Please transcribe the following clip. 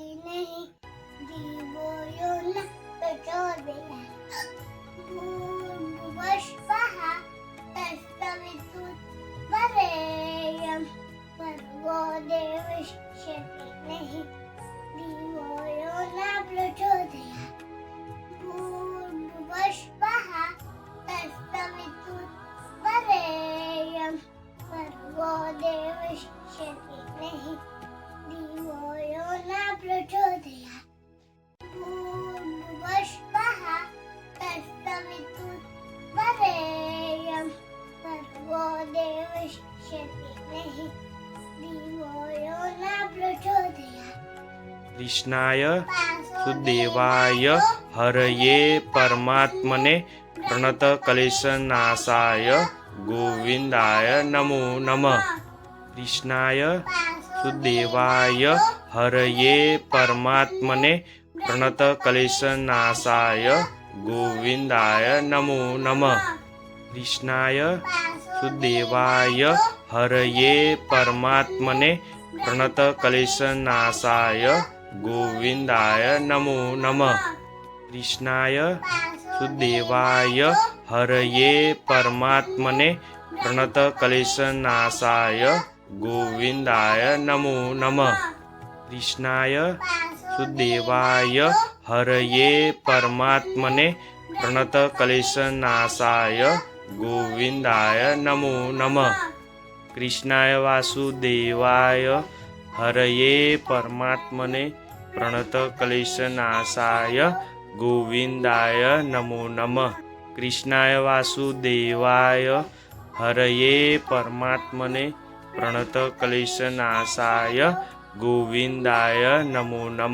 नहीं दीवो यो न प्रचोदयात् भूर्भुवस्वः तत्सवितुर्वरेण्यं भर्गो देवस्य धीमहि दीवो यो न प्रचोदयात् भूर्भुवस्वः तत्सवितुर्वरेण्यं भर्गो देवस्य धीमहि दीवो यो न प्रचोदयात् भूर्भुवस्वः तत्सवितुर्वरेण्यं भर्गो देवस्य धीमहि दीवो यो न प्रचोदयात् कृष्णाय सुदेवाय हरये परमात्मने प्रणतक्लेशनाशाय गोविन्दाय नमो नमः। कृष्णाय सुदेवाय हरये परमात्मने प्रणतक्लेशनाशाय गोविन्दाय नमो नमः। कृष्णाय सुदेवाय हरये परमात्मने प्रणतक्लेशनाशाय गोविन्दाय नमो नमः। कृष्णाय सुदेवाय हरये परमात्मने प्रणतक्लेशनाशाय गोविन्दाय नमो नमः। कृष्णाय सुदेवाय हरये परमात्मने प्रणतक्लेशनाशाय गोविन्दाय नमो नमः। कृष्णाय वासुदेवाय हरये परमात्मने प्रणतक्लेशनाशाय गोविन्दाय नमो नमः। कृष्णाय वासुदेवाय हरये परमात्मने प्रणतक्लेशनाशाय गोविन्दाय नमो नमः।